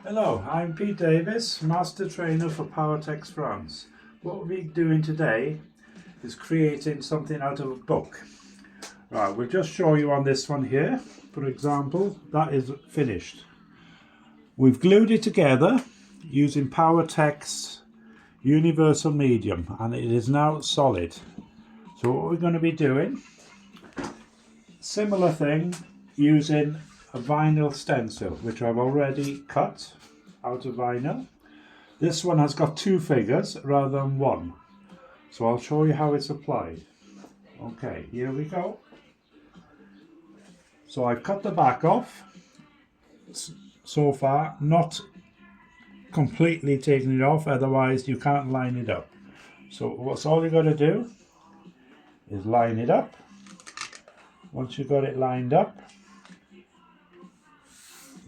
Hello, I'm Pete Davis, Master Trainer for Powertex France. What we'll be doing today is creating something out of a book. Right, we'll just show you on this one here. For example, that is finished. We've glued it together using Powertex Universal Medium and it is now solid. So what we're going to be doing, similar thing using a vinyl stencil which I've already cut out of vinyl. This one has got two figures rather than one, so I'll show you how it's applied. Okay, here we go. So I've cut the back off so far, not completely taking it off, otherwise you can't line it up. So what's all you got to do is line it up. Once you've got it lined up,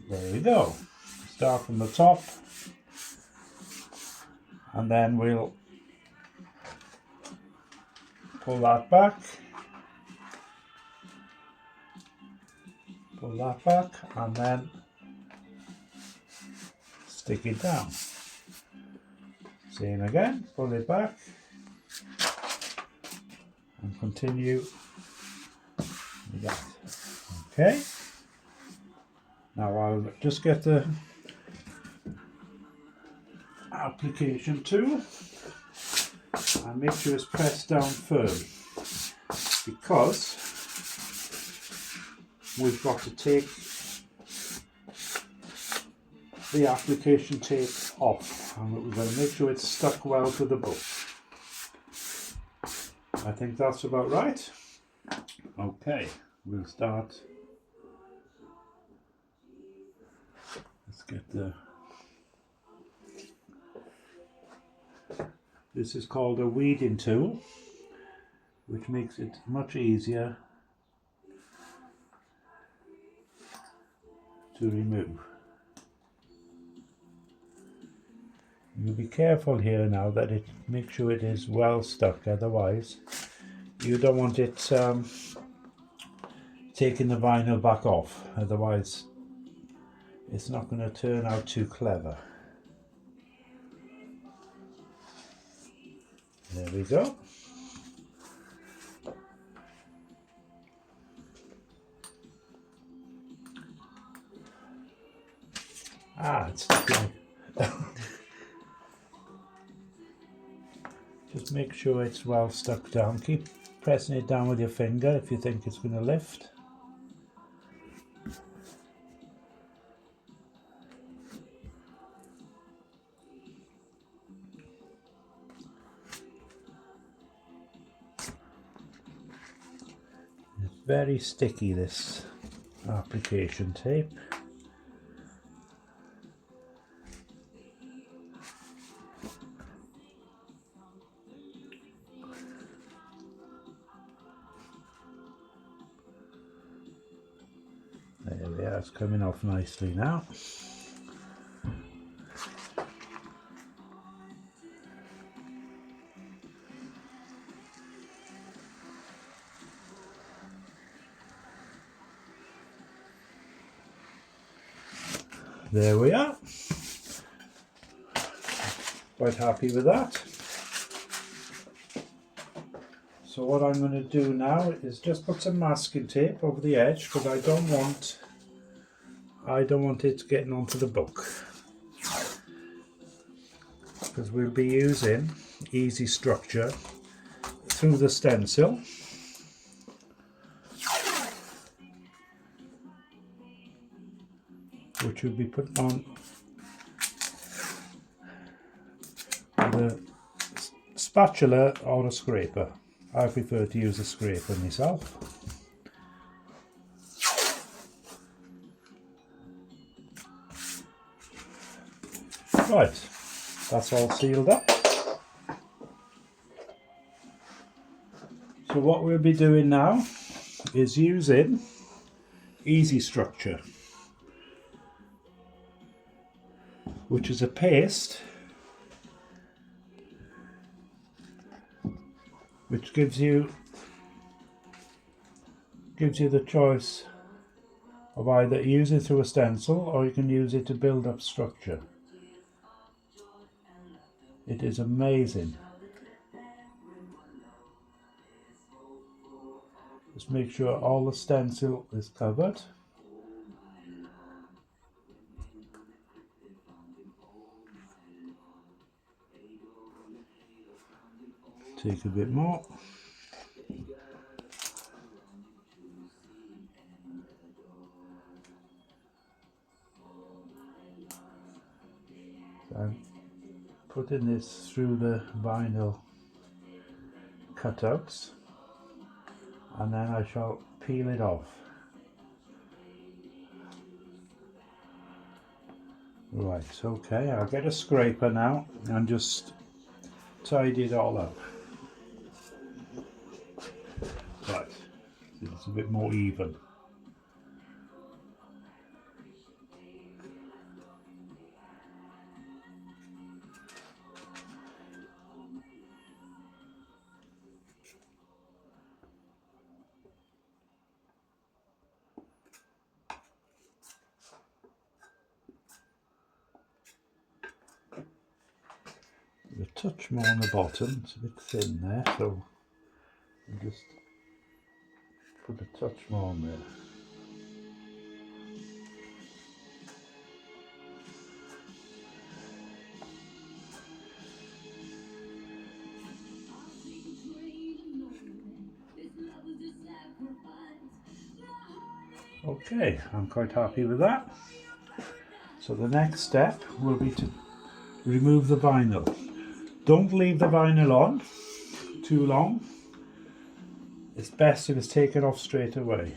there you go. Start from the top and then we'll pull that back, and then stick it down. Same again, pull it back and continue with that. Okay, now I'll just get the application tool and make sure it's pressed down firm, because we've got to take the application tape off and we're going to make sure it's stuck well to the book. I think that's about right. Okay, we'll start. Let's get the... This is called a weeding tool, which makes it much easier to remove. You'll be careful here now that it, make sure it is well stuck, otherwise you don't want it taking the vinyl back off, otherwise it's not going to turn out too clever. There we go. It's sticking. Just make sure it's well stuck down. Keep pressing it down with your finger if you think it's going to lift. It's very sticky, this application tape. There we are, it's coming off nicely now. There we are. Quite happy with that. So what I'm going to do now is just put some masking tape over the edge, because I don't want it getting onto the book, because we'll be using easy structure through the stencil. Which will be put on with a spatula or a scraper. I prefer to use a scraper myself. Right, that's all sealed up. So what we'll be doing now is using Easy Structure, which is a paste which gives you the choice of either use it through a stencil or you can use it to build up structure. It is amazing. Just make sure all the stencil is covered. Take a bit more. So I'm putting this through the vinyl cutouts and then I shall peel it off. Right, okay, I'll get a scraper now and just tidy it all up. Right, it's a bit more even. A touch more on the bottom, it's a bit thin there, so I'll just put a touch more on there. Okay, I'm quite happy with that. So the next step will be to remove the vinyl. Don't leave the vinyl on too long. It's best if it's taken off straight away.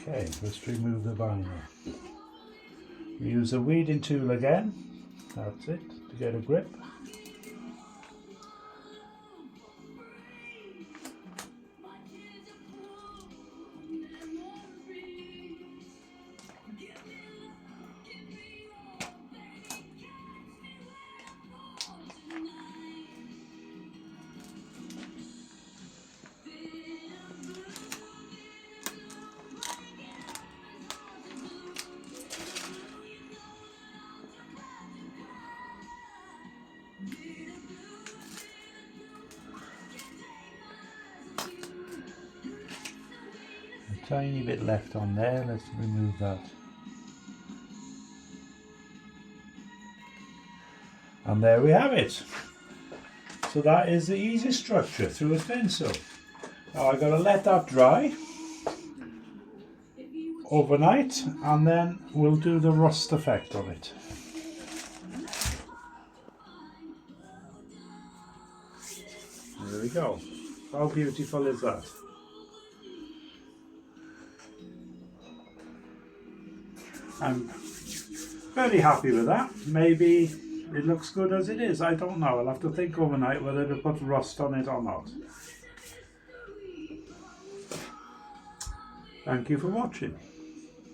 Okay, let's remove the vinyl. Use a weeding tool again. That's it, to get a grip. Tiny bit left on there, let's remove that. And there we have it. So that is the easy structure through a stencil. Now I've got to let that dry overnight and then we'll do the rust effect on it. There we go. How beautiful is that? I'm very happy with that. Maybe it looks good as it is. I don't know. I'll have to think overnight whether to put rust on it or not. Thank you for watching.